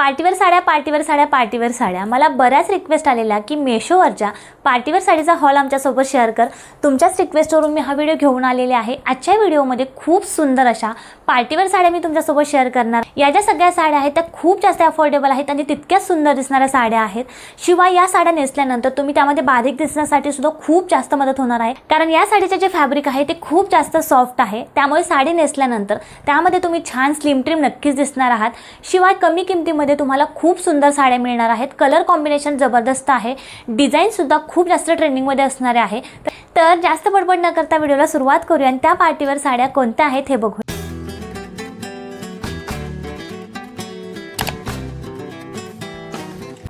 Party wear साड्या मला बऱ्याच रिक्वेस्ट आलेल्या की मेशोवरच्या पार्टीवेअर साडीचा हॉल आमच्यासोबत शेअर कर। तुमच्याच रिक्वेस्टवरून मी हा व्हिडिओ घेऊन आलेले आहे। आजच्या व्हिडिओमध्ये खूप सुंदर अशा पार्टीवेअर साड्या मी तुमच्यासोबत शेअर करणार। या ज्या सगळ्या साड्या आहेत त्या खूप जास्त अफोर्डेबल आहेत आणि तितक्याच सुंदर दिसणाऱ्या साड्या आहेत। शिवाय या साड्या नेसल्यानंतर तुम्ही त्यामध्ये बारीक दिसण्यासाठी सुद्धा खूप जास्त मदत होणार आहे, कारण या साडीचे जे फॅब्रिक आहे ते खूप जास्त सॉफ्ट आहे। त्यामुळे साडी नेसल्यानंतर त्यामध्ये तुम्ही छान स्लिम ट्रिम नक्कीच दिसणार आहात। शिवाय कमी किमतीमध्ये तुम्हाला खूप सुंदर साड्या मिळणार आहेत। कलर कॉम्बिनेशन जबरदस्त आहे, डिझाइन सुद्धा खूप जास्त ट्रेंडिंग मध्ये असणार आहे। तर जास्त बडबड न करता व्हिडिओला सुरुवात करूया आणि त्या पार्टीवेअर साड्या कोणत्या आहेत हे बघू।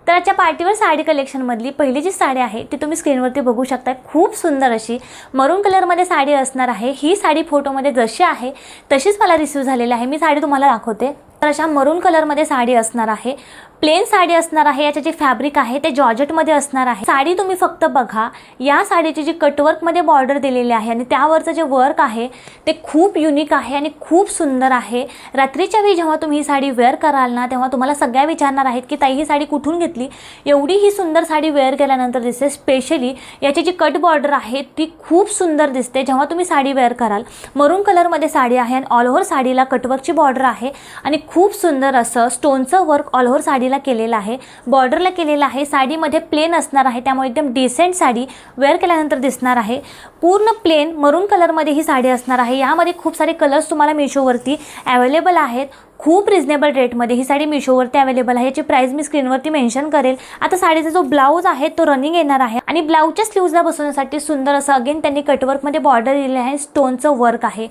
तर आजच्या पार्टीवेअर साडी कलेक्शन मधली पहिली जी साडी आहे ती तुम्ही स्क्रीनवरती बघू शकता। खूप सुंदर अशी मरून कलर मध्ये साडी असणार आहे। ही साडी फोटोमध्ये जशी आहे तशीच मला रिसीव झालेली आहे। मी साडी तुम्हाला दाखवते। तर अशा मरून कलर मध्ये साडी असणार आहे, प्लेन साडी असणार आहे। याचे जे फॅब्रिक आहे ते जॉर्जेट मध्ये असणार आहे। साडी तुम्ही फक्त बघा, या साडीची जी कटवर्क मध्ये बॉर्डर दिलेली आहे आणि त्यावरचं जे वर्क आहे ते खूप युनिक आहे आणि खूप सुंदर आहे। रात्रीच्या वेळी जेव्हा तुम्ही ही साडी वेअर कराल ना, तेव्हा तुम्हाला सगळ्या विचारणार आहेत की ताई ही साडी कुठून घेतली। एवढी ही सुंदर साडी वेअर केल्यानंतर दिसते। स्पेशली याची जी कट बॉर्डर आहे ती खूप सुंदर दिसते जेव्हा तुम्ही साडी वेअर कराल। मरून कलर मध्ये साडी आहे आणि ऑल ओव्हर साडीला कटवर्कची बॉर्डर आहे आणि खूप सुंदर असं स्टोनचं वर्क ऑल ओव्हर साडीला केलेलं आहे, बॉर्डरला केलेलं आहे। साडीमध्ये प्लेन असणार आहे, त्यामुळे एकदम डिसेंट साडी वेअर केल्यानंतर दिसणार आहे। पूर्ण प्लेन मरून कलर मध्ये ही साडी असणार आहे। यामध्ये खूप सारे कलर्स तुम्हाला मीशोवरती अवेलेबल आहेत। खूप रिजनेबल रेटमध्ये ही साडी मीशोवरती अवेलेबल आहे। याची प्राइस मी स्क्रीनवरती मेन्शन करेल। आता साडीचा जो ब्लाउज आहे तो रनिंग येणार आहे आणि ब्लाउजच्या स्लीव्जला बसवण्यासाठी सुंदर असं अगेन त्यांनी कटवर्कमध्ये बॉर्डर दिलेलं आहे, स्टोनचं वर्क आहे।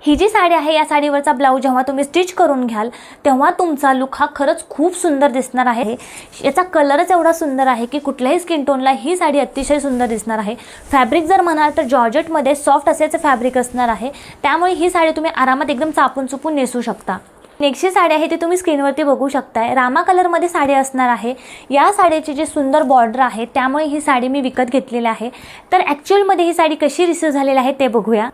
ही जी साडी आहे या साडीवरचा ब्लाउज जेव्हा तुम्ही स्टिच करून घ्याल तेव्हा तुमचा लुक हा खरंच खूप सुंदर दिसणार आहे। याचा कलरच एवढा सुंदर आहे की कुठल्याही स्किन टोनला ही साडी अतिशय सुंदर दिसणार आहे। फॅब्रिक जर म्हणाल तर जॉर्जेटमध्ये सॉफ्ट असेच फॅब्रिक असणार आहे, त्यामुळे ही साडी तुम्ही आरामात एकदम चापून चुपून नेसू शकता। नेक्स्ट साडी आहे ती तुम्ही स्क्रीनवरती बघू शकताय। रामा कलर मध्ये साडी असणार आहे। या साडीची जी सुंदर बॉर्डर आहे त्यामुळे ही साडी मी विकत घेतलेली आहे। तर ॲक्च्युअल मध्ये ही साडी कशी रिसीव झालेली आहे ते बघूया।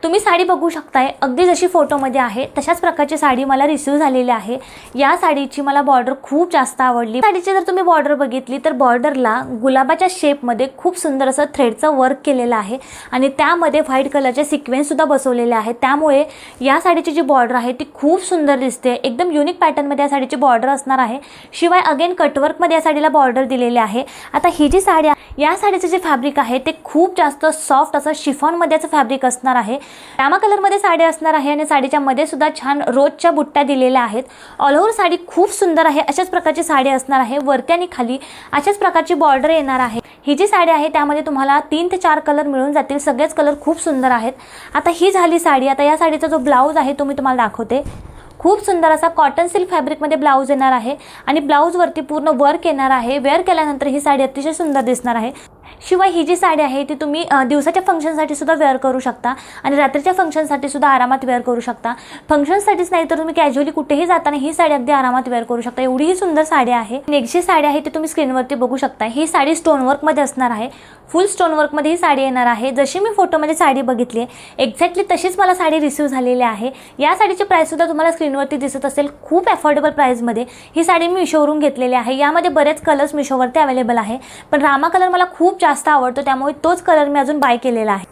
तुम्ही साडी बघू शकताय, अगदी जशी फोटोमध्ये आहे तशाच प्रकारची साडी मला रिसीव झालेली आहे। या साडीची मला बॉर्डर खूप जास्त आवडली। साडीची जर तुम्ही बॉर्डर बघितली तर बॉर्डरला गुलाबाच्या शेपमध्ये खूप सुंदर असं थ्रेडचं वर्क केलेलं आहे आणि त्यामध्ये व्हाईट कलरचे सिक्वेन्स सुद्धा बसवलेले आहेत। त्यामुळे या साडीची जी बॉर्डर आहे ती खूप सुंदर दिसते। एकदम युनिक पॅटर्नमध्ये या साडीची बॉर्डर असणार आहे। शिवाय अगेन कटवर्कमध्ये या साडीला बॉर्डर दिलेले आहे। आता ही जी साडी या साडीचे जे फॅब्रिक आहे ते खूप जास्त सॉफ्ट असं शिफॉनमध्येचं फॅब्रिक असणार आहे। रामा कलर मध्ये साडी असणार आहे आणि साडीच्या मध्ये सुद्धा छान रोजच्या बुट्ट्या दिलेल्या आहेत। ऑल ओव्हर साडी खूप सुंदर आहे। अशाच प्रकारची साडी असणार आहे। वरती आणि खाली अशाच प्रकारची बॉर्डर येणार आहे। ही जी साडी आहे त्यामध्ये तुम्हाला 3 ते 4 कलर मिळून जातील। सगळेच कलर खूप सुंदर आहेत। आता ही झाली साडी। आता या साडीचा जो ब्लाउज आहे तो मी तुम्हाला दाखवते। खूप सुंदर असा कॉटन सिल्क फॅब्रिकमध्ये ब्लाउज येणार आहे आणि ब्लाउजवरती पूर्ण वर्क येणार आहे। वेअर केल्यानंतर ही साडी अतिशय सुंदर दिसणार आहे। शिवाय ही जी साडी आहे ती तुम्ही दिवसाच्या फंक्शनसाठी सुद्धा वेअर करू शकता आणि रात्रीच्या फंक्शनसाठी सुद्धा आरामात वेअर करू शकता। फंक्शनसाठीच नाही तर तुम्ही कॅज्युअली कुठेही जाताना ही साडी अगदी आरामात वेअर करू शकता। एवढी ही सुंदर साडी आहे। नेक्स्ट जी साडी आहे ती तुम्ही स्क्रीनवरती बघू शकता। ही साडी स्टोन वर्कमध्ये असणार आहे। फुल स्टोन वर्कमध्ये ही साडी येणार आहे। जशी मी फोटोमध्ये साडी बघितली आहे एक्झॅक्टली तशीच मला साडी रिसीव झालेली आहे। या साडीची प्राइस सुद्धा तुम्हाला स्क्रीनवरती दिसत असेल। खूप अफोर्डेबल प्राइसमध्ये ही साडी मी मिशोवरून घेतलेली आहे। यामध्ये बरेच कलर्स मिशोवरती अवेलेबल आहे, पण रामा कलर मला खूप जास्त आवडतो त्यामुळे तोच कलर मी अजून बाय केलेला आहे।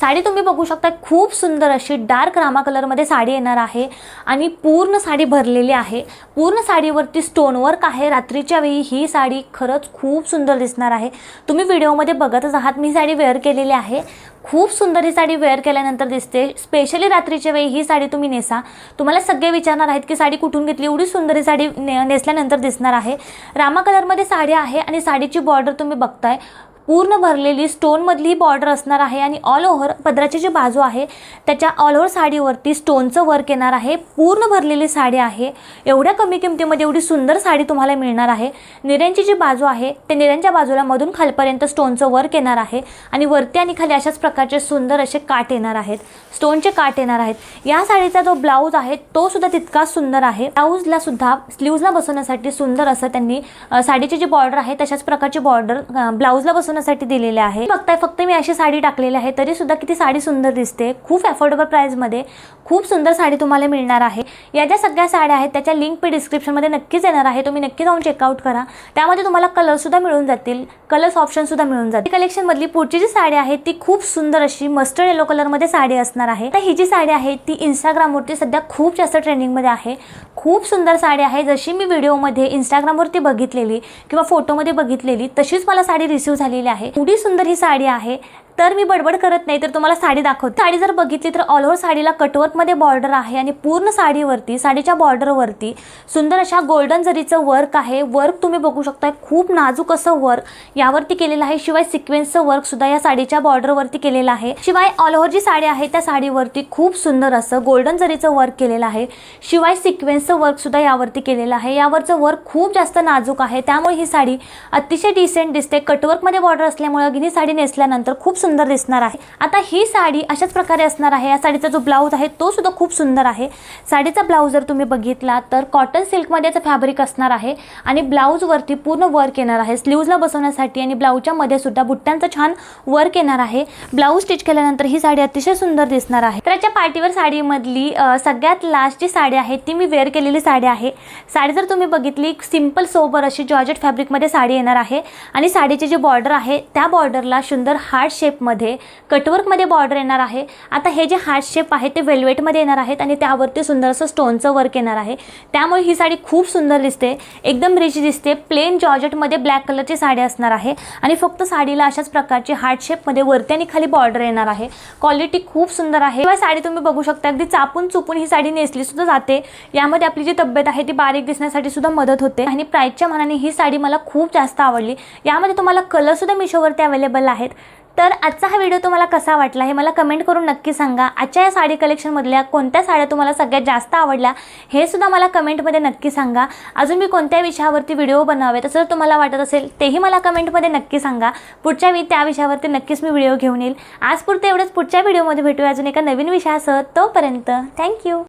साडी तुम्ही बघू शकता, खूप सुंदर अशी डार्क रामा कलरमध्ये साडी येणार आहे आणि पूर्ण साडी भरलेली आहे। पूर्ण साडीवरती स्टोन वर्क आहे। रात्रीच्या वेळी ही साडी खरंच खूप सुंदर दिसणार आहे। तुम्ही व्हिडिओमध्ये बघतच आहात, मी साडी वेअर केलेली आहे। खूप सुंदर ही साडी वेअर केल्यानंतर दिसते। स्पेशली रात्रीच्या वेळी ही साडी तुम्ही नेसा। तुम्हाला सगळे विचारणार आहेत की साडी कुठून घेतली। एवढी सुंदर ही साडी नेसल्यानंतर दिसणार आहे। रामा कलरमध्ये साडी आहे आणि साडीची बॉर्डर तुम्ही बघताय पूर्ण भरलेली स्टोनमधली बॉर्डर असणार आहे आणि ऑल ओव्हर पदराची जी बाजू आहे त्याच्या ऑल ओव्हर साडीवरती स्टोनचं वर्क येणार आहे। पूर्ण भरलेली साडी आहे। एवढ्या कमी किमतीमध्ये एवढी सुंदर साडी तुम्हाला मिळणार आहे। निऱ्यांची जी बाजू आहे त्या निऱ्यांच्या बाजूला मधून खालपर्यंत स्टोनचं वर्क येणार आहे आणि वरती आणि खाली अशाच प्रकारचे सुंदर असे काठ येणार आहेत, स्टोनचे काठ येणार आहेत। या साडीचा जो ब्लाउज आहे तो सुद्धा तितकाच सुंदर आहे। ब्लाउजला सुद्धा स्लीव्जला बसवण्यासाठी सुंदर असं त्यांनी साडीची जी बॉर्डर आहे तशाच प्रकारची बॉर्डर ब्लाउजला बसवण्यासाठी बसवण्यासाठी दिलेले आहे। बघताय फक्त मी अशी साडी टाकलेली आहे तरी सुद्धा किती साडी सुंदर दिसते। खूप अफोर्डेबल प्राइस मध्ये खूप सुंदर साडी तुम्हाला मिळणार आहे। या ज्या सगळ्या साड्या आहेत त्याच्या लिंक मी डिस्क्रिप्शन मध्ये नक्कीच देणार आहे, तुम्ही नक्की जाऊन चेकआउट करा। त्यामध्ये तुम्हाला कलर सुद्धा मिळून जातील, कलर्स ऑप्शन सुद्धा मिळून जातील। कलेक्शन मधली पुढची जी साडी आहे ती खूप सुंदर अशी मस्टर्ड येलो कलर मध्ये साडी असणार आहे। तर ही जी साडी आहे ती इंस्टाग्राम वरती सध्या खूप जास्त ट्रेंडिंग मध्ये आहे। खूप सुंदर साडी आहे, जशी मी व्हिडिओ मध्ये इंस्टाग्राम वरती बघितलेली किंवा फोटो मध्ये बघितलेली तशीच मला साडी रिसीव्ह झालेली आहे। एवढी सुंदर ही साडी आहे। तर मी बडबड करत नाही तर तुम्हाला साडी दाखवते। साडी जर बघितली तर ऑल ओव्हर साडीला कटवर्क मध्ये बॉर्डर आहे आणि पूर्ण साडीवरती साडीच्या बॉर्डर वरती सुंदर अशा गोल्डन जरीचं वर्क आहे। वर्क तुम्ही बघू शकता, खूप नाजूक असं वर्क यावरती केलेलं आहे। शिवाय सिक्वेन्सचं वर्क सुद्धा या साडीच्या बॉर्डर वरती केलेलं आहे। शिवाय ऑल ओव्हर जी साडी आहे त्या साडीवरती खूप सुंदर असं गोल्डन जरीचं वर्क केलेलं आहे। शिवाय सिक्वेन्सचं वर्क सुद्धा यावरती केलेलं आहे। यावरचं वर्क खूप जास्त नाजूक आहे, त्यामुळे ही साडी अतिशय डिसेंट दिसते। कटवर्क मध्ये बॉर्डर असल्यामुळे ही साडी नेसल्यानंतर खूप सुंदर दिसणार आहे। आता ही साडी अशाच प्रकारे असणार आहे। या साडीचा जो ब्लाउज आहे तो सुद्धा खूप सुंदर आहे। साडीचा ब्लाउज जर तुम्ही बघितला तर कॉटन सिल्क मध्ये फॅब्रिक असणार आहे आणि ब्लाउज वरती पूर्ण वर्क येणार आहे स्लीव्जला बसवण्यासाठी आणि ब्लाउजच्या मध्ये सुद्धा बुट्ट्यांचं छान वर्क येणार आहे। ब्लाउज स्टिच केल्यानंतर ही साडी अतिशय सुंदर दिसणार आहे। तर याच्या पार्टीवर साडी मधली सगळ्यात लास्ट जी साडी आहे ती मी वेअर केलेली साडी आहे। साडी जर तुम्ही बघितली सिंपल सोबर अशी जॉर्जेट फॅब्रिक मध्ये साडी येणार आहे आणि साडीची जी बॉर्डर आहे त्या बॉर्डरला सुंदर हार्ट शेप मध्ये कटवर्क मध्ये बॉर्डर येणार आहे। आता हे जे हार्ट शेप आहे ते वेल्वेट मध्ये येणार आहेत आणि त्यावरती सुंदर असं स्टोनचं वर्क येणार आहे। त्यामुळे ही साडी खूप सुंदर दिसते, एकदम रिच दिसते। प्लेन जॉर्जेट मध्ये ब्लॅक कलरची साडी असणार आहे आणि फक्त साडीला अशाच प्रकारची हार्ट शेप मध्ये वरती आणि खाली बॉर्डर येणार आहे। क्वालिटी खूप सुंदर आहे। शिवाय साडी तुम्ही बघू शकता अगदी चापून चुपून ही साडी नेसली सुद्धा जाते। यामध्ये आपली जी तब्येत आहे ती बारीक दिसण्यासाठी सुद्धा मदत होते आणि प्राइसच्या मानाने ही साडी मला खूप जास्त आवडली। यामध्ये तुम्हाला कलर सुद्धा मिशोवरती अवेलेबल आहेत। तर आजचा हा व्हिडिओ तुम्हाला कसा वाटला हे मला कमेंट करून नक्की सांगा। आजच्या या साडी कलेक्शन मधल्या कोणत्या साड्या तुम्हाला सगळ्यात जास्त आवडल्या हे सुद्धा मला कमेंट मध्ये नक्की सांगा। अजून मी कोणत्या विषयावरती व्हिडिओ बनावे तसं जर तुम्हाला वाटत असेल तेही मला कमेंट मध्ये नक्की सांगा। पुढच्या वेळी त्या विषयावरती नक्कीच मी व्हिडिओ घेऊन येईल। आजपुरते एवढंच, पुढच्या व्हिडिओमध्ये भेटूया अजून एका नवीन विषयासह। तोपर्यंत थँक्यू।